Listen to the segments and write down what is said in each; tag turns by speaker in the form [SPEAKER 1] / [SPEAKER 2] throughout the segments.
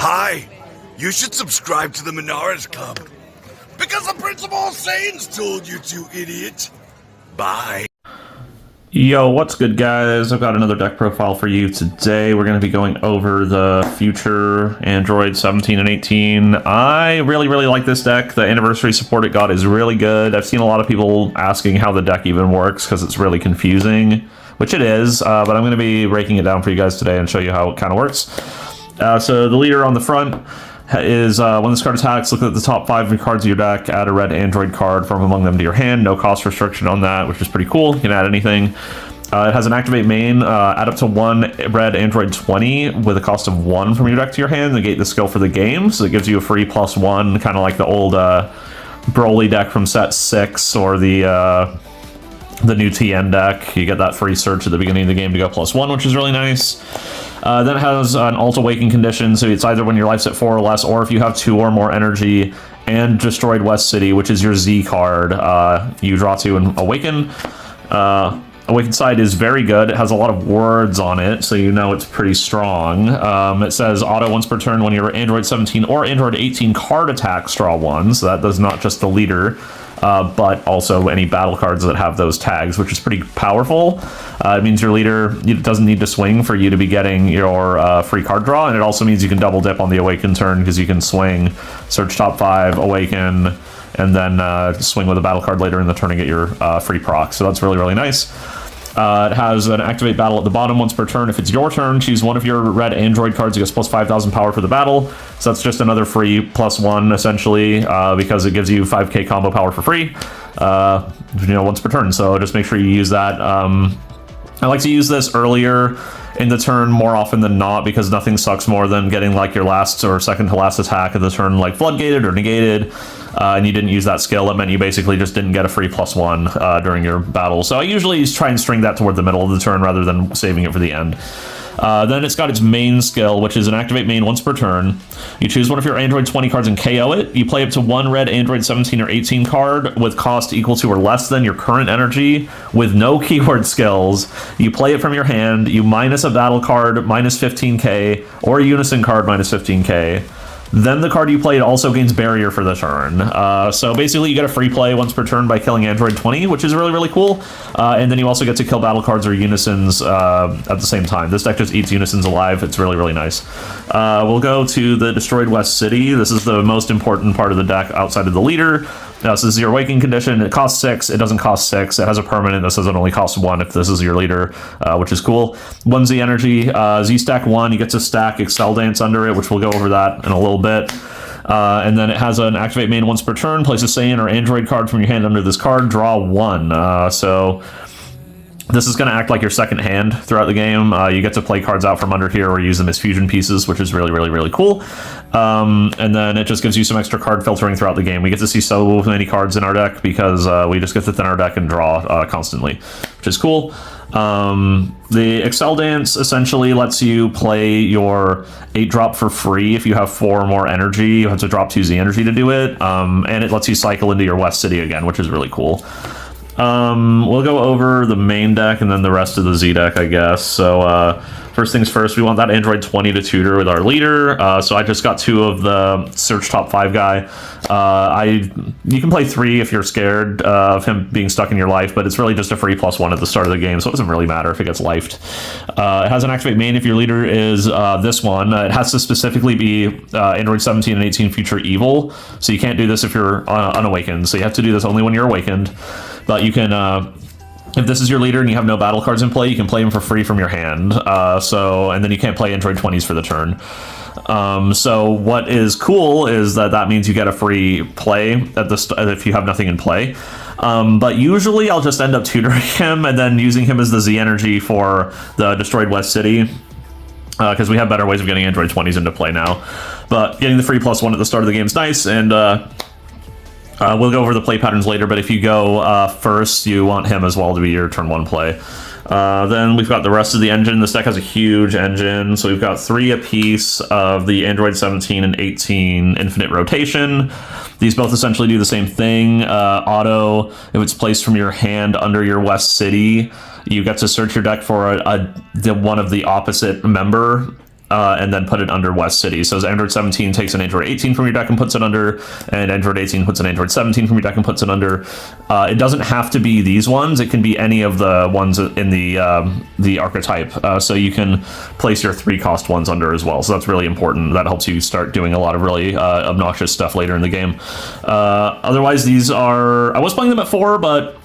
[SPEAKER 1] Hi, you should subscribe to the Minaris Club. Because the Principal Saiyans told you to, idiot. Bye.
[SPEAKER 2] Yo, what's good, guys? I've got another deck profile for you today. We're going to be going over the future Android 17 and 18. I really like this deck. The anniversary support it got is really good. I've seen a lot of people asking how the deck even works because it's really confusing, which it is, but I'm going to be breaking it down for you guys today and show you how it kind of works. So the leader on the front is when this card attacks, look at the top 5 cards of your deck, add a red Android card from among them to your hand. No cost restriction on that, which is pretty cool. You can add anything. It has an activate main, add up to 1 red Android 20 with a cost of 1 from your deck to your hand, negate the skill for the game, so it gives you a free +1, kind of like the old Broly deck from set 6 or the new TN deck. You get that free search at the beginning of the game to go +1, which is really nice. Then it has an Alt Awaken condition, so it's either when your life's at 4 or less, or if you have 2 or more energy, and Destroyed West City, which is your Z card, you draw 2 and Awaken. Awaken side is very good. It has a lot of words on it, so you know it's pretty strong. It says auto once per turn when your Android 17 or Android 18 card attacks, draw 1, so that does not just the leader, but also any battle cards that have those tags, which is pretty powerful. It means your leader doesn't need to swing for you to be getting your free card draw, and it also means you can double dip on the Awaken turn because you can swing, search top 5, Awaken, and then swing with a battle card later in the turn and get your free proc. So that's really nice. It has an activate battle at the bottom once per turn. If it's your turn, choose one of your red Android cards. It gets plus 5,000 power for the battle. So that's just another free +1 essentially, because it gives you 5k combo power for free, once per turn. So just make sure you use that. I like to use this earlier in the turn more often than not, because nothing sucks more than getting like your last or second to last attack of the turn like floodgated or negated, and you didn't use that skill. It meant you basically just didn't get a free +1 during your battle. So I usually try and string that toward the middle of the turn rather than saving it for the end. Then it's got its main skill, which is an activate main once per turn. You choose one of your Android 20 cards and KO it. You play up to 1 red Android 17 or 18 card with cost equal to or less than your current energy with no keyword skills. You play it from your hand. You minus a battle card, -15k, or a unison card, -15k. Then the card you played also gains barrier for the turn. So basically you get a free play once per turn by killing Android 20, which is really cool. And then you also get to kill battle cards or unisons at the same time. This deck just eats unisons alive. It's really nice. We'll go to the Destroyed West City. This is the most important part of the deck outside of the leader. So this is your Awaken condition. It costs 6. It doesn't cost 6. It has a permanent that says it only costs 1 if this is your leader, which is cool. 1 Z energy. Z stack 1. You get to stack Excel Dance under it, which we'll go over that in a little bit. And then it has an activate main once per turn. Place a Saiyan or Android card from your hand under this card. Draw 1. So this is going to act like your second hand throughout the game. You get to play cards out from under here or use them as fusion pieces, which is really cool. And then it just gives you some extra card filtering throughout the game. We get to see so many cards in our deck because we just get to thin our deck and draw constantly, which is cool. The Excel Dance essentially lets you play your 8-drop for free. If you have 4 or more energy, you have to drop 2 Z energy to do it. And it lets you cycle into your West City again, which is really cool. We'll go over the main deck and then the rest of the Z deck, I guess. So first things first, we want that Android 20 to tutor with our leader. So I just got 2 of the search top 5 guy. You can play 3 if you're scared of him being stuck in your life, but it's really just a free +1 at the start of the game, so it doesn't really matter if it gets lifed. It has an activate main if your leader is this one. It has to specifically be Android 17 and 18 future evil, so you can't do this if you're unawakened. So you have to do this only when you're awakened. But you can, if this is your leader and you have no battle cards in play, you can play them for free from your hand. And then you can't play Android 20s for the turn. So what is cool is that means you get a free play at if you have nothing in play. But usually I'll just end up tutoring him and then using him as the Z energy for the Destroyed West City. Because we have better ways of getting Android 20s into play now. But getting the free +1 at the start of the game is nice, and we'll go over the play patterns later, but if you go first, you want him as well to be your turn 1 play. Then we've got the rest of the engine. This deck has a huge engine, so we've got 3 apiece of the Android 17 and 18 infinite rotation. These both essentially do the same thing. Auto, if it's placed from your hand under your West City, you get to search your deck for one of the opposite member and then put it under West City. So as Android 17 takes an Android 18 from your deck and puts it under, and Android 18 puts an Android 17 from your deck and puts it under. It doesn't have to be these ones. It can be any of the ones in the archetype. So you can place your 3-cost ones under as well. So that's really important. That helps you start doing a lot of really obnoxious stuff later in the game. Otherwise, these are... I was playing them at 4, but...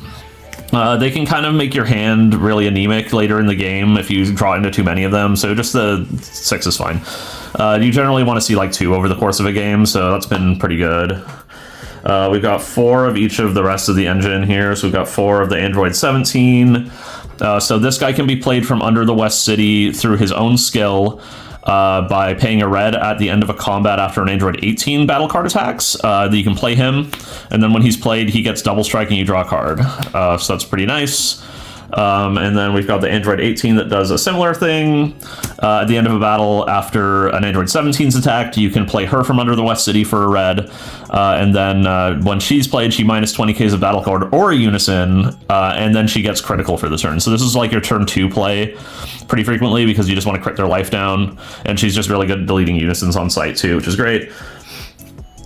[SPEAKER 2] they can kind of make your hand really anemic later in the game if you draw into too many of them, so just the 6 is fine. You generally want to see like 2 over the course of a game, so that's been pretty good. We've got 4 of each of the rest of the engine here, so we've got 4 of the Android 17. So this guy can be played from under the West City through his own skill, by paying a red at the end of a combat after an Android 18 battle card attacks. You can play him, and then when he's played, he gets double strike and you draw a card. So that's pretty nice. And then we've got the Android 18 that does a similar thing. At the end of a battle after an Android 17's attacked, you can play her from under the West City for a red. And then when she's played, she minus 20Ks of battle card or a unison, and then she gets critical for the turn. So this is like your turn 2 play pretty frequently because you just want to crit their life down. And she's just really good at deleting unisons on site too, which is great.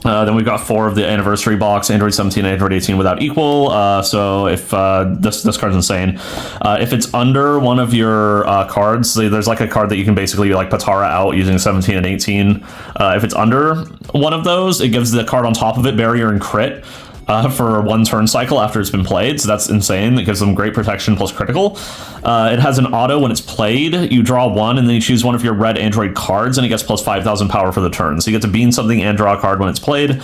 [SPEAKER 2] Then we've got 4 of the anniversary box, Android 17 and Android 18 without equal. So if this card's insane. If it's under one of your cards, there's like a card that you can basically like Patara out using 17 and 18. If it's under one of those, it gives the card on top of it barrier and crit. For 1 turn cycle after it's been played, so that's insane. It gives them great protection plus critical. It has an auto when it's played. You draw 1, and then you choose one of your red Android cards, and it gets plus 5,000 power for the turn. So you get to bean something and draw a card when it's played.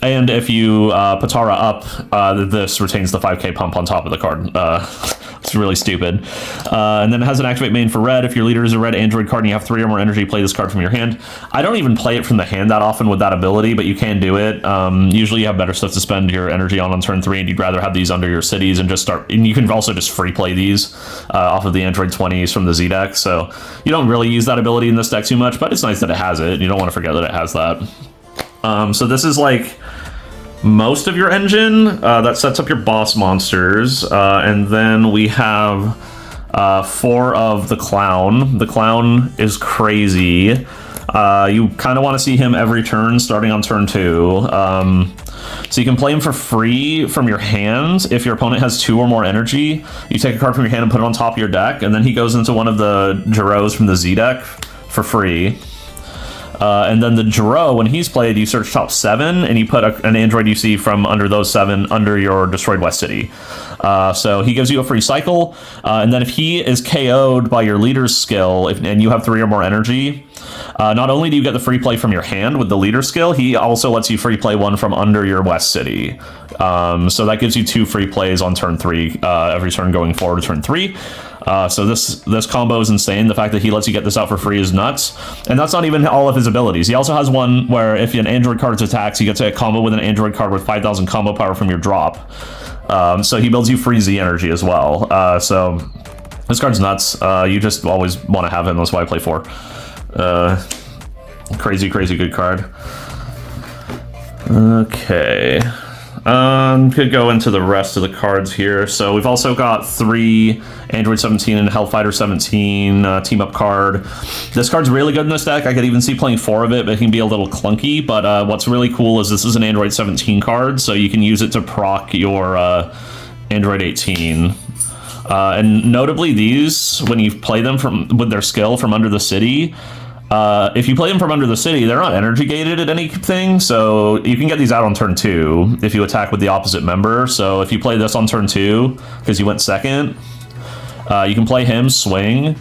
[SPEAKER 2] And if you Patara up, this retains the 5k pump on top of the card. It's really stupid. And then it has an activate main for red. If your leader is a red Android card and you have 3 or more energy, play this card from your hand. I don't even play it from the hand that often with that ability, but you can do it. Usually you have better stuff to spend your energy on turn 3, and you'd rather have these under your cities and just start. And you can also just free play these off of the Android 20s from the Z deck. So you don't really use that ability in this deck too much, but it's nice that it has it. You don't want to forget that it has that. So this is like most of your engine that sets up your boss monsters, and then we have 4 of the clown. The clown is crazy. You kind of want to see him every turn starting on turn 2. So you can play him for free from your hands. If your opponent has 2 or more energy, you take a card from your hand and put it on top of your deck, and then he goes into one of the Giroux from the Z deck for free. And then the Giroux, when he's played, you search top 7, and you put an Android you see from under those 7 under your destroyed West City. So he gives you a free cycle, and then if he is KO'd by your leader's skill, and you have 3 or more energy, not only do you get the free play from your hand with the leader skill, he also lets you free play 1 from under your West City. So that gives you 2 free plays on turn 3, every turn going forward to turn 3. So this combo is insane. The fact that he lets you get this out for free is nuts. And that's not even all of his abilities. He also has one where if an Android card attacks, you get to combo with an Android card with 5,000 combo power from your drop. So he builds you free Z energy as well. So this card's nuts. You just always want to have him. That's why I play 4. Crazy good card. Okay. Could go into the rest of the cards here. So we've also got 3 Android 17 and Hellfighter 17 team up card. This card's really good in this deck. I could even see playing 4 of it, but it can be a little clunky. But what's really cool is this is an Android 17 card, so you can use it to proc your Android 18. And notably, these, when you play them with their skill from under the city, if you play them from under the city, they're not energy gated at anything, so you can get these out on turn 2 if you attack with the opposite member. So if you play this on turn 2, because you went second, you can play him, swing,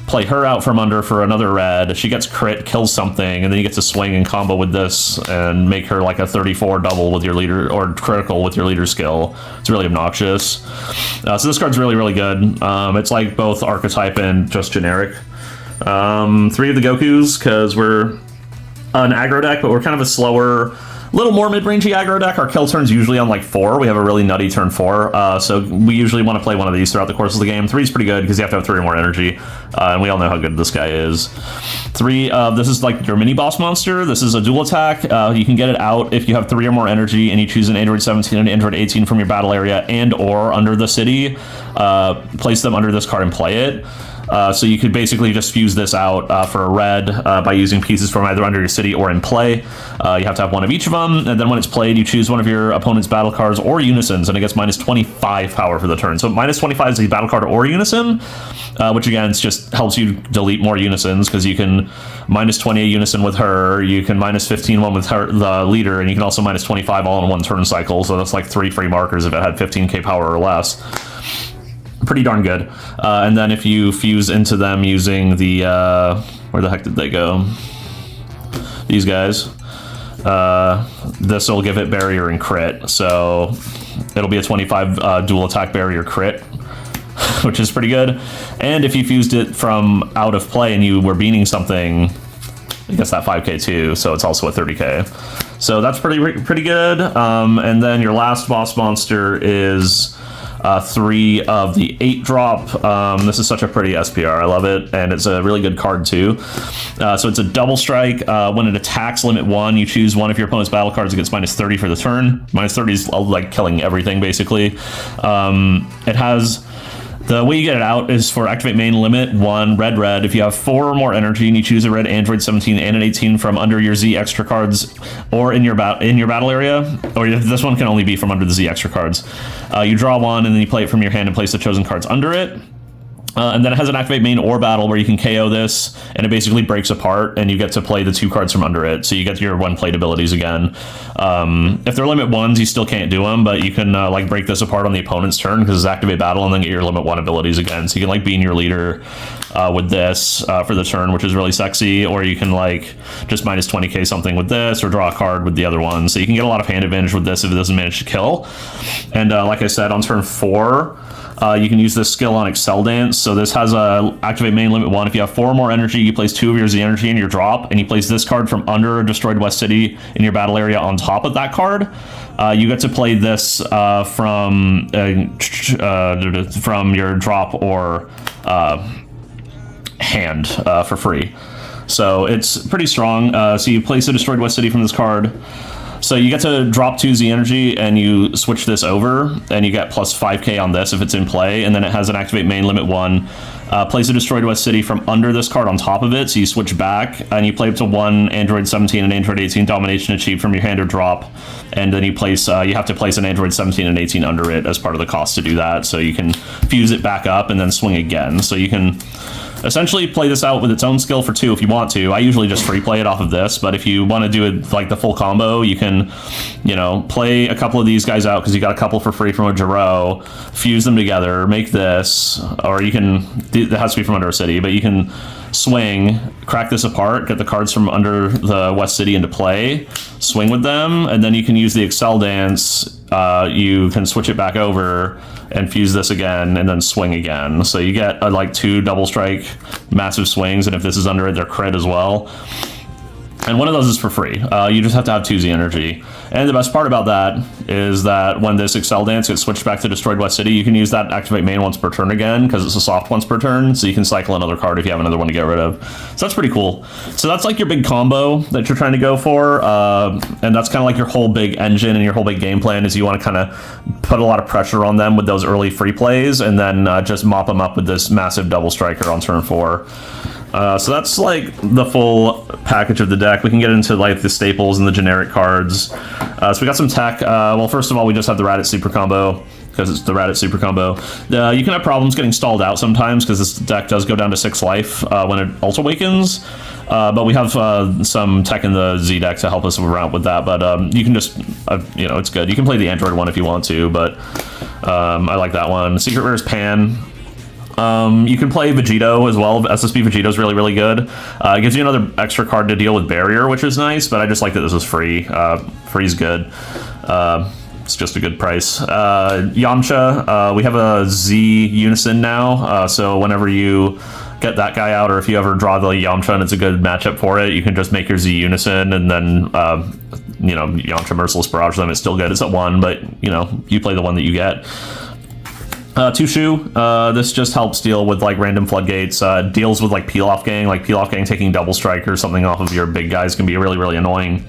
[SPEAKER 2] play her out from under for another red. She gets crit, kills something, and then you get to swing and combo with this and make her like a 34 double with your leader, or critical with your leader skill. It's really obnoxious. So this card's really good. It's like both archetype and just generic. 3 of the Gokus, because we're an aggro deck, but we're kind of a slower, little more mid-rangey aggro deck. Our kill turn's usually on like 4. We have a really nutty turn 4, so we usually want to play one of these throughout the course of the game. 3 is pretty good because you have to have 3 or more energy, and we all know how good this guy is. 3, this is like your mini boss monster. This is a dual attack. You can get it out if you have 3 or more energy and you choose an Android 17 and Android 18 from your battle area and or under the city. Place them under this card and play it. So you could basically just fuse this out for a red by using pieces from either under your city or in play. You have to have one of each of them, and then when it's played, you choose one of your opponent's battle cards or unisons, and it gets minus 25 power for the turn. So minus 25 is a battle card or unison, which again just helps you delete more unisons, because you can minus 20 a unison with her, you can minus 15 one with her, the leader, and you can also minus 25 all in one turn cycle. So that's like 3 free markers if it had 15k power or less. Pretty darn good. And then if you fuse into them using the where the heck did they go? These guys. This will give it barrier and crit, so it'll be a 25 dual attack barrier crit, which is pretty good. And if you fused it from out of play and you were beating something, I guess that 5k too, so it's also a 30k. So that's pretty good. And then your last boss monster is 3 of the 8-drop. This is such a pretty SPR. I love it, and it's a really good card too. So it's a double strike. When it attacks limit 1, you choose one of your opponent's battle cards. It gets minus 30 for the turn. Minus 30 is like killing everything, basically. It has... The way you get it out is for activate main limit 1 red. If you have 4 or more energy and you choose a red Android 17 and an 18 from under your Z extra cards or in your battle area, or this one can only be from under the Z extra cards, you draw one and then you play it from your hand and place the chosen cards under it. And then it has an activate main or battle where you can KO this, and it basically breaks apart, and you get to play the 2 cards from under it. So you get your 1-played abilities again. If they're limit 1s, you still can't do them, but you can like break this apart on the opponent's turn because it's activate battle, and then get your limit 1 abilities again. So you can like bean your leader with this for the turn, which is really sexy, or you can like just minus 20k something with this, or draw a card with the other one. So you can get a lot of hand advantage with this if it doesn't manage to kill. And like I said, on turn 4, you can use this skill on Excel Dance. So this has a activate main limit 1. If you have 4 or more energy, you place 2 of your Z energy in your drop, and you place this card from under a destroyed West City in your battle area on top of that card. You get to play this from your drop or hand for free. So it's pretty strong. So you place a destroyed West City from this card. So you get to drop 2 Z energy and you switch this over, and you get plus 5k on this if it's in play, and then it has an activate main limit 1. Place a destroyed West City from under this card on top of it, so you switch back and you play up to 1 Android 17 and Android 18 domination achieved from your hand or drop, and then you place you have to place an Android 17 and 18 under it as part of the cost to do that, so you can fuse it back up and then swing again. So you can essentially play this out with its own skill for 2 if you want to. I usually just free play it off of this, but if you want to do it like the full combo, you can, you know, play a couple of these guys out because you got a couple for free from a Jaro, fuse them together, make this, or you can, it has to be from under a city, but you can swing, crack this apart, get the cards from under the West City into play, swing with them, and then you can use the Excel Dance. You can switch it back over and fuse this again and then swing again. So you get like 2 double strike massive swings, and if this is under it, they're crit as well. And one of those is for free. You just have to have 2 Z energy. And the best part about that is that when this Excel Dance gets switched back to Destroyed West City, you can use that activate main once per turn again, because it's a soft once per turn, so you can cycle another card if you have another one to get rid of. So that's pretty cool. So that's like your big combo that you're trying to go for, and that's kind of like your whole big engine and your whole big game plan, is you want to kind of put a lot of pressure on them with those early free plays, and then just mop them up with this massive double striker on turn 4. So that's like the full package of the deck. We can get into like the staples and the generic cards. So we got some tech. Well, first of all, we just have the Raditz Super Combo, because it's the Raditz Super Combo. You can have problems getting stalled out sometimes, because this deck does go down to 6 life when it Ult Awakens. But we have some tech in the Z deck to help us around with that. But you can just, you know, it's good. You can play the Android one if you want to, but I like that one. Secret Rare is Pan. You can play Vegito as well. SSB Vegito is really, really good. It gives you another extra card to deal with Barrier, which is nice, but I just like that this is free. Free's good. It's just a good price. Yamcha, we have a Z Unison now, so whenever you get that guy out, or if you ever draw the Yamcha and it's a good matchup for it, you can just make your Z Unison, and then you know, Yamcha Merciless Barrage them. It's still good. It's at 1, but you know, you play the one that you get. Tushu, this just helps deal with like random floodgates, deals with like peel-off gang taking double strike or something off of your big guys can be really, really annoying.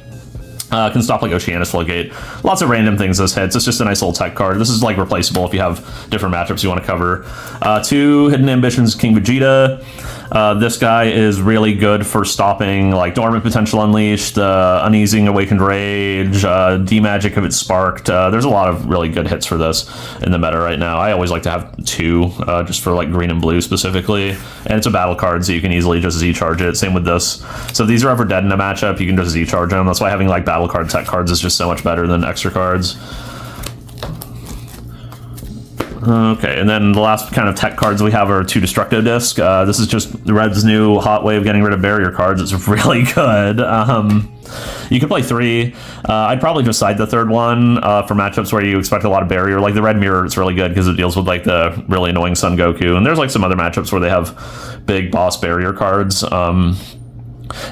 [SPEAKER 2] Can stop like Oceanus Floodgate. Lots of random things this hits. It's just a nice little tech card. This is like replaceable if you have different matchups you want to cover. 2 Hidden Ambitions, King Vegeta. This guy is really good for stopping like Dormant Potential Unleashed, Uneasing Awakened Rage, D-Magic if it's sparked. There's a lot of really good hits for this in the meta right now. I always like to have 2 just for like green and blue specifically. And it's a battle card, so you can easily just Z-charge it. Same with this. So if these are ever dead in a matchup, you can just Z-charge them. That's why having like battle card tech cards is just so much better than extra cards. Okay, and then the last kind of tech cards we have are 2 Destructo Disc. This is just Red's new hot way of getting rid of barrier cards. It's really good. You can play 3. I'd probably just side the 3rd one for matchups where you expect a lot of barrier. Like the Red Mirror, it's really good because it deals with like the really annoying Son Goku. And there's like some other matchups where they have big boss barrier cards.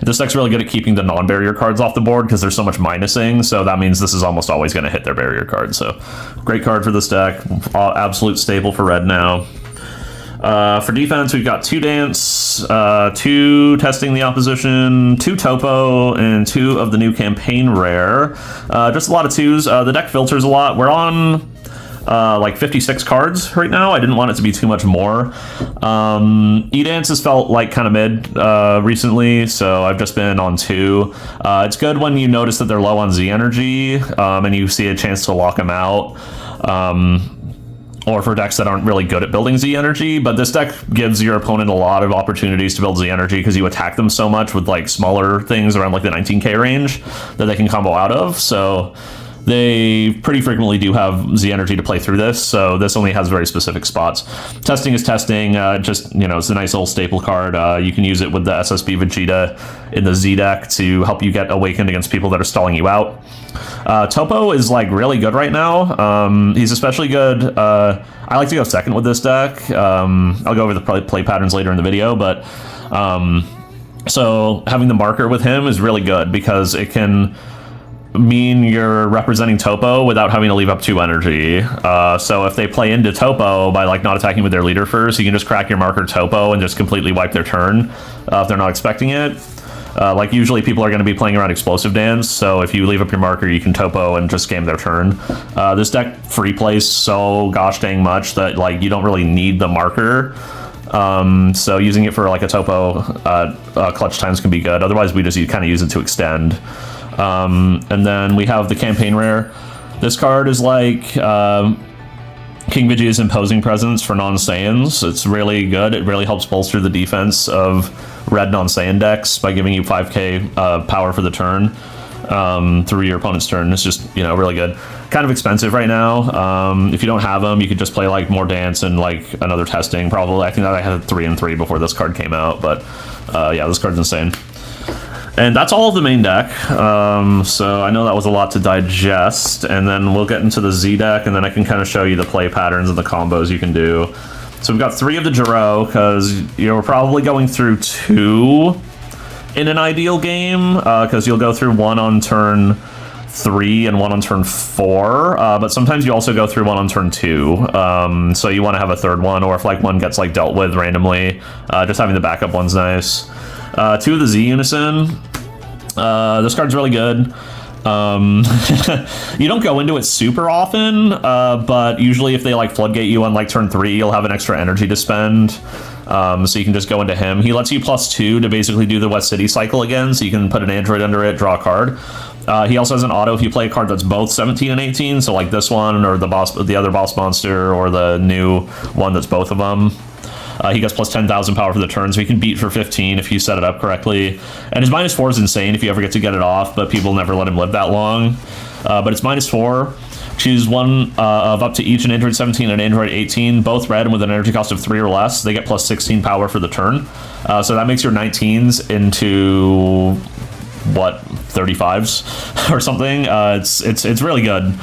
[SPEAKER 2] This deck's really good at keeping the non-barrier cards off the board because there's so much minusing, so that means this is almost always going to hit their barrier card. So great card for this deck. Absolute staple for Red now. For defense, we've got 2 Dance, 2 Testing the Opposition, 2 Topo, and 2 of the new Campaign Rare. Just a lot of 2s. The deck filters a lot. We're on like 56 cards right now. I didn't want it to be too much more. E-Dance has felt like kind of mid recently, so I've just been on 2. It's good when you notice that they're low on Z energy and you see a chance to lock them out. Or for decks that aren't really good at building Z energy, but this deck gives your opponent a lot of opportunities to build Z energy because you attack them so much with like smaller things around like the 19k range that they can combo out of. So they pretty frequently do have Z energy to play through this, so this only has very specific spots. Testing is testing, just, you know, it's a nice little staple card. You can use it with the SSB Vegeta in the Z deck to help you get awakened against people that are stalling you out. Topo is like really good right now. He's especially good. I like to go second with this deck. I'll go over the play patterns later in the video, but so having the marker with him is really good because it can mean you're representing Topo without having to leave up 2 energy. So if they play into Topo by like not attacking with their leader first, you can just crack your marker Topo and just completely wipe their turn if they're not expecting it. Like usually people are going to be playing around Explosive Dance, so if you leave up your marker, you can Topo and just game their turn. This deck free plays so gosh dang much that like you don't really need the marker. So using it for like a Topo clutch times can be good. Otherwise, we just kind of use it to extend. And then we have the Campaign Rare. This card is like King Vegeta's Imposing Presence for non-Saiyans. It's really good. It really helps bolster the defense of red non-Saiyan decks by giving you 5k power for the turn through your opponent's turn. It's just, you know, really good. Kind of expensive right now. If you don't have them, you could just play like more Dance and like another Testing. Probably, I think that I had 3 and 3 before this card came out, but yeah, this card's insane. And that's all of the main deck. So I know that was a lot to digest, and then we'll get into the Z deck, and then I can kind of show you the play patterns and the combos you can do. So we've got 3 of the Jiro, because you're probably going through 2 in an ideal game, because you'll go through 1 on turn 3 and 1 on turn 4, but sometimes you also go through 1 on turn 2, so you want to have a 3rd one, or if like one gets like dealt with randomly, just having the backup one's nice. 2 of the Z Unison. This card's really good. You don't go into it super often, but usually if they like floodgate you on like turn 3, you'll have an extra energy to spend. So you can just go into him. He lets you +2 to basically do the West City cycle again, so you can put an android under it, draw a card. He also has an auto if you play a card that's both 17 and 18, so like this one, or the other boss monster, or the new one that's both of them. He gets plus 10,000 power for the turn, so he can beat for 15 if you set it up correctly. And his -4 is insane if you ever get to get it off, but people never let him live that long. But it's -4. Choose one of up to each an Android 17 and Android 18, both red and with an energy cost of 3 or less. They get plus 16 power for the turn. So that makes your 19s into, what, 35s or something. It's really good.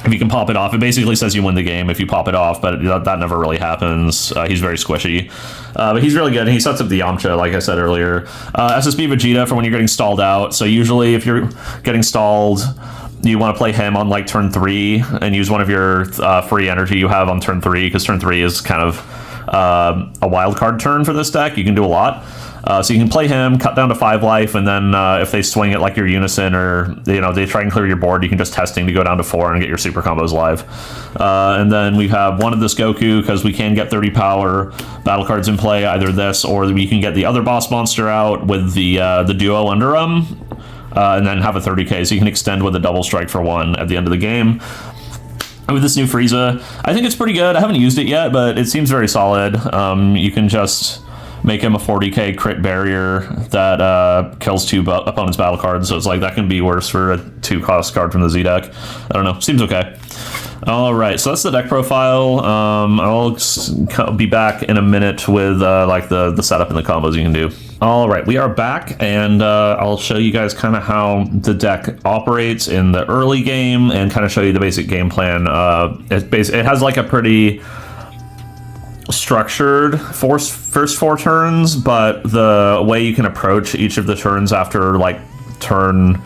[SPEAKER 2] If you can pop it off, it basically says you win the game if you pop it off, but that never really happens. He's very squishy. But he's really good. He sets up the Yamcha, like I said earlier. SSB Vegeta for when you're getting stalled out. So usually if you're getting stalled, you want to play him on like turn 3 and use one of your free energy you have on turn 3, because turn 3 is kind of a wild card turn for this deck. You can do a lot. So you can play him, cut down to 5 life, and then if they swing it like your Unison or they try and clear your board, you can just testing to go down to 4 and get your super combos live. And then we have one of this Goku because we can get 30 power battle cards in play, either this or we can get the other boss monster out with the duo under him, and then have a 30k, so you can extend with a double strike for 1 at the end of the game. With this new Frieza, I think it's pretty good. I haven't used it yet, but it seems very solid. You can just make him a 40k crit barrier that kills 2 opponents' battle cards, so it's like that can be worse for a 2-cost card from the Z deck. I don't know, seems okay. All right, so that's the deck profile. I'll be back in a minute with like the setup and the combos you can do. All right, we are back, and I'll show you guys kind of how the deck operates in the early game and kind of show you the basic game plan. It has like a pretty structured first 4 turns, but the way you can approach each of the turns after like turn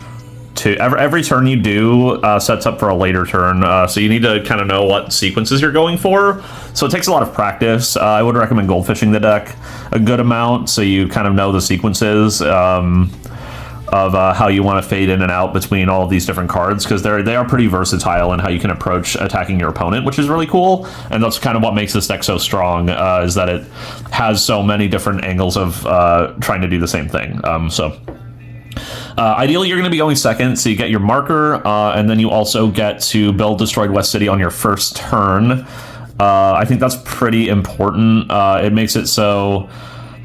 [SPEAKER 2] 2, every turn you do sets up for a later turn, so you need to kind of know what sequences you're going for. So it takes a lot of practice. I would recommend goldfishing the deck a good amount so you kind of know the sequences of how you want to fade in and out between all of these different cards, because they are pretty versatile in how you can approach attacking your opponent, which is really cool. And that's kind of what makes this deck so strong, is that it has so many different angles of trying to do the same thing. Ideally, you're going to be going second, so you get your marker, and then you also get to build Destroyed West City on your first turn. I think that's pretty important. It makes it so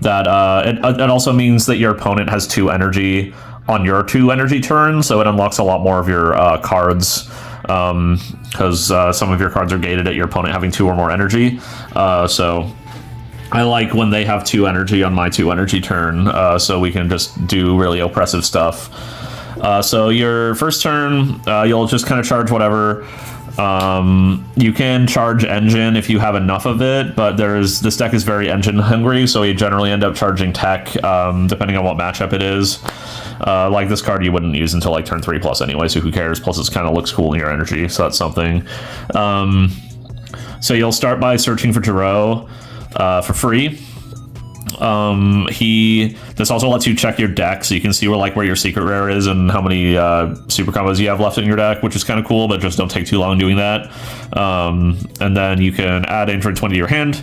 [SPEAKER 2] that it also means that your opponent has 2 energy on your 2 energy turns, so it unlocks a lot more of your cards, because some of your cards are gated at your opponent having 2 or more energy. So I like when they have 2 energy on my 2 energy turn, so we can just do really oppressive stuff. So your first turn, you'll just kind of charge whatever. You can charge engine if you have enough of it, but this deck is very engine hungry, so you generally end up charging tech, depending on what matchup it is. Like this card you wouldn't use until like turn 3 plus anyway, so who cares? Plus it kind of looks cool in your energy, so that's something. So you'll start by searching for Jiro for free. This also lets you check your deck, so you can see where your secret rare is and how many super combos you have left in your deck, which is kind of cool, but just don't take too long doing that. And then you can add Android 20 to your hand.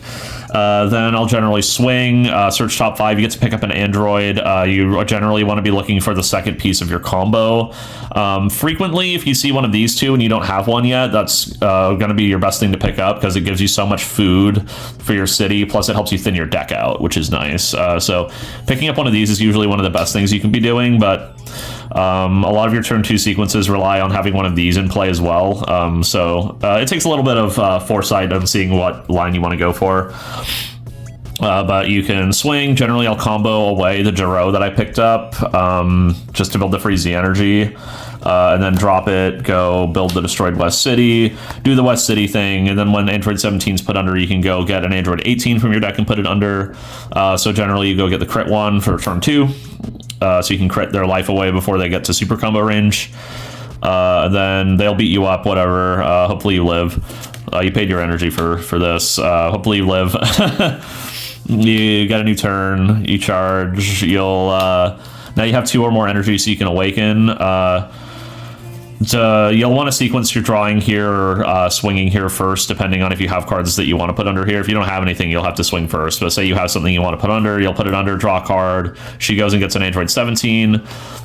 [SPEAKER 2] Then I'll generally swing, search top 5. You get to pick up an Android. You generally want to be looking for the second piece of your combo. Frequently, if you see one of these 2 and you don't have one yet, that's going to be your best thing to pick up, because it gives you so much food for your city, plus it helps you thin your deck out, which is nice. So picking up one of these is usually one of the best things you can be doing, but a lot of your turn 2 sequences rely on having one of these in play as well. So it takes a little bit of foresight on seeing what line you want to go for. But you can swing. Generally, I'll combo away the Jiro that I picked up, just to build the free Z energy, and then drop it, go build the Destroyed West City, do the West City thing, and then when Android 17 is put under, you can go get an Android 18 from your deck and put it under. So generally, you go get the crit 1 for turn 2, so you can crit their life away before they get to super combo range. Then they'll beat you up, whatever. Hopefully you live. You paid your energy for this. Hopefully you live. You get a new turn, you charge, you'll now you have 2 or more energy, so you can awaken. You'll want to sequence your drawing here or swinging here first, depending on if you have cards that you want to put under here. If you don't have anything, you'll have to swing first. But say you have something you want to put under, you'll put it under, draw a card. She goes and gets an Android 17.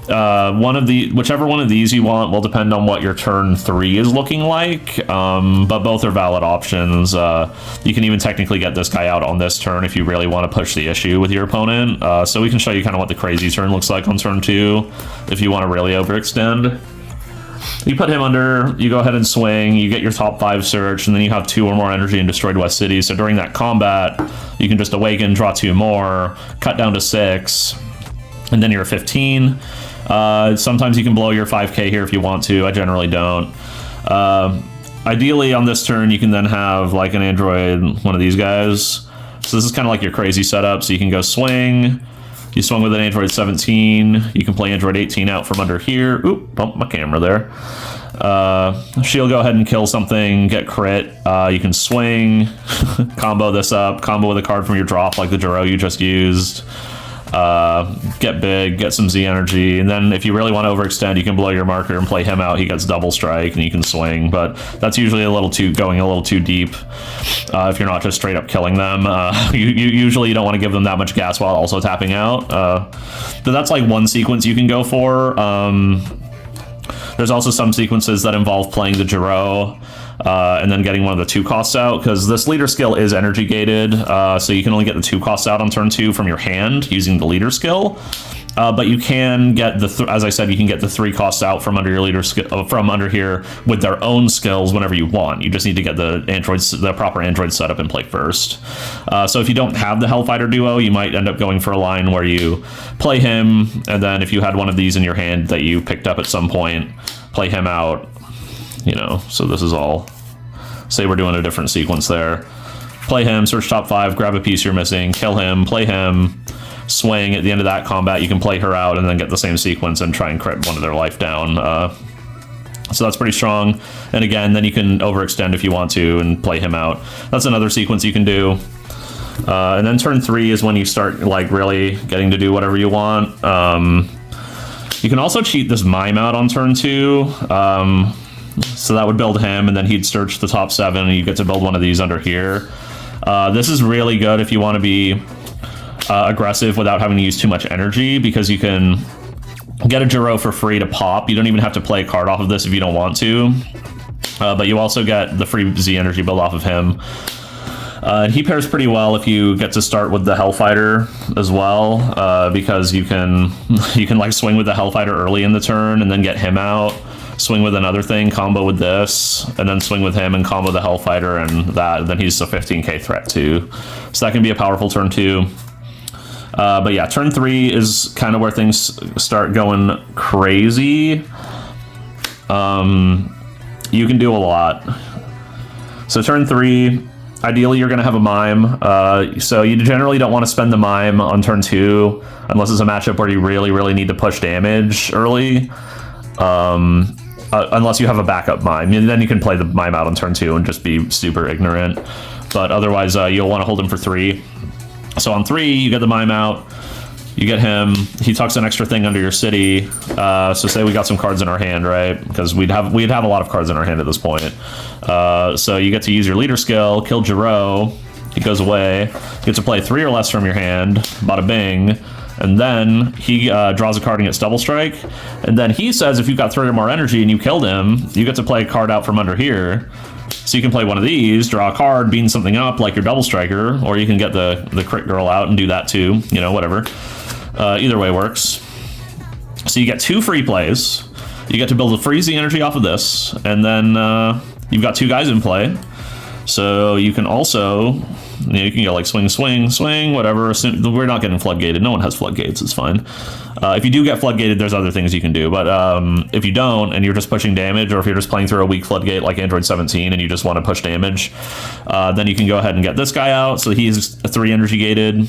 [SPEAKER 2] Whichever one of these you want will depend on what your turn 3 is looking like, but both are valid options. You can even technically get this guy out on this turn if you really want to push the issue with your opponent. So we can show you kind of what the crazy turn looks like on turn 2 if you want to really overextend. You put him under, you go ahead and swing, you get your top 5 search, and then you have 2 or more energy in Destroyed West City. So during that combat, you can just awaken, draw 2 more, cut down to 6, and then you're at 15. Sometimes you can blow your 5k here if you want to. I generally don't. Ideally, on this turn, you can then have like an Android, one of these guys. So this is kind of like your crazy setup. So you can go swing. You swung with an Android 17. You can play Android 18 out from under here. Oop, bumped my camera there. She'll go ahead and kill something, get crit. You can swing, combo this up, combo with a card from your drop like the Jiro you just used. get big, get some Z energy, and then if you really want to overextend, you can blow your marker and play him out. He gets double strike, and you can swing, but that's usually going a little too deep if you're not just straight up killing them. You usually don't want to give them that much gas while also tapping out. But that's like one sequence you can go for. There's also some sequences that involve playing the Jiro, and then getting one of the 2 costs out, because this leader skill is energy gated, so you can only get the 2 costs out on turn 2 from your hand using the leader skill. But you can get as I said, you can get the 3 costs out from under your leader skill from under here with their own skills whenever you want. You just need to get the proper android setup in play first. So if you don't have the Hellfighter duo, you might end up going for a line where you play him, and then if you had one of these in your hand that you picked up at some point, play him out. So this is all, say we're doing a different sequence there. Play him, search top 5, grab a piece you're missing, kill him, play him, swing. At the end of that combat, you can play her out and then get the same sequence and try and crit one of their life down. So that's pretty strong. And again, then you can overextend if you want to and play him out. That's another sequence you can do. And then turn 3 is when you start like really getting to do whatever you want. You can also cheat this mime out on turn 2. So that would build him, and then he'd search the top 7, and you get to build one of these under here. This is really good if you want to be aggressive without having to use too much energy, because you can get a Jiro for free to pop. You don't even have to play a card off of this if you don't want to. But you also get the free Z energy build off of him. And he pairs pretty well if you get to start with the Hellfighter as well, because you can like swing with the Hellfighter early in the turn and then get him out. Swing with another thing, combo with this, and then swing with him and combo the Hellfighter, and then he's a 15k threat too. So that can be a powerful turn 2. But yeah, turn 3 is kind of where things start going crazy. You can do a lot. So turn 3, ideally you're going to have a mime. So you generally don't want to spend the mime on turn 2 unless it's a matchup where you really, really need to push damage early. Unless you have a backup mime, and then you can play the mime out on turn 2 and just be super ignorant. But otherwise, you'll want to hold him for 3. So on 3, you get the mime out, you get him, he tucks an extra thing under your city. So say we got some cards in our hand, right? Because we'd have a lot of cards in our hand at this point. So you get to use your leader skill, kill Jiro, he goes away, you get to play 3 or less from your hand, bada bing. And then he draws a card and gets double strike. And then he says if you've got 3 or more energy and you killed him, you get to play a card out from under here. So you can play one of these, draw a card, beam something up like your double striker, or you can get the crit girl out and do that too, whatever. Either way works. So you get 2 free plays. You get to build a free Z energy off of this, and then you've got 2 guys in play. So you can also, you can go like swing, swing, swing, whatever. We're not getting floodgated. No one has floodgates. It's fine. If you do get floodgated, there's other things you can do. But if you don't, and you're just pushing damage, or if you're just playing through a weak floodgate like Android 17 and you just want to push damage, then you can go ahead and get this guy out. So he's 3 energy gated.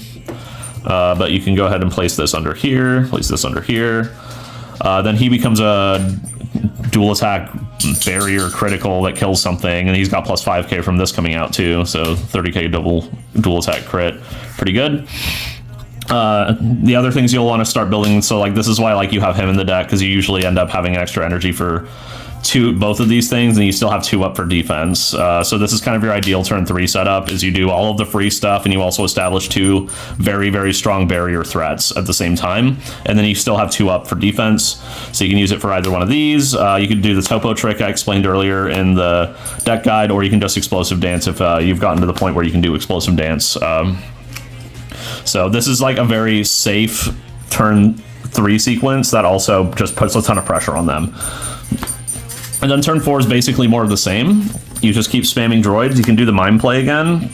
[SPEAKER 2] But you can go ahead and place this under here, place this under here. Then he becomes a dual attack barrier critical that kills something, and he's got plus 5k from this coming out too, so 30k dual attack crit, pretty good. The other things you'll want to start building, so like this is why you have him in the deck, because you usually end up having extra energy for both of these things, and you still have 2 up for defense. So this is kind of your ideal turn 3 setup, is you do all of the free stuff and you also establish 2 very, very strong barrier threats at the same time, and then you still have 2 up for defense, so you can use it for either one of these. You can do the topo trick I explained earlier in the deck guide, or you can just explosive dance if you've gotten to the point where you can do explosive dance. So this is like a very safe turn 3 sequence that also just puts a ton of pressure on them. And then turn 4 is basically more of the same. You just keep spamming droids. You can do the mime play again,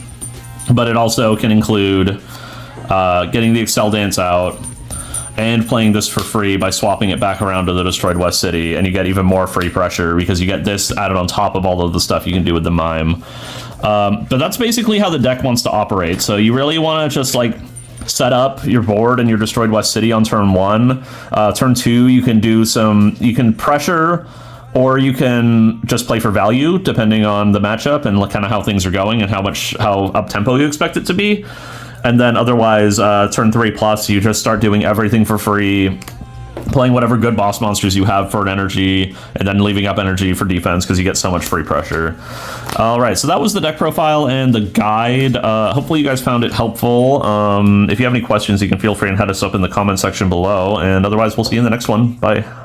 [SPEAKER 2] but it also can include getting the Excel Dance out and playing this for free by swapping it back around to the Destroyed West City, and you get even more free pressure because you get this added on top of all of the stuff you can do with the mime. But that's basically how the deck wants to operate. So you really want to just set up your board and your Destroyed West City on turn 1. Turn 2, you can pressure, or you can just play for value depending on the matchup and kind of how things are going and how up tempo you expect it to be. And then otherwise, turn 3 plus, you just start doing everything for free, playing whatever good boss monsters you have for an energy, and then leaving up energy for defense because you get so much free pressure. Alright, so that was the deck profile and the guide. Hopefully you guys found it helpful. If you have any questions, you can feel free and head us up in the comment section below, and otherwise we'll see you in the next one. Bye.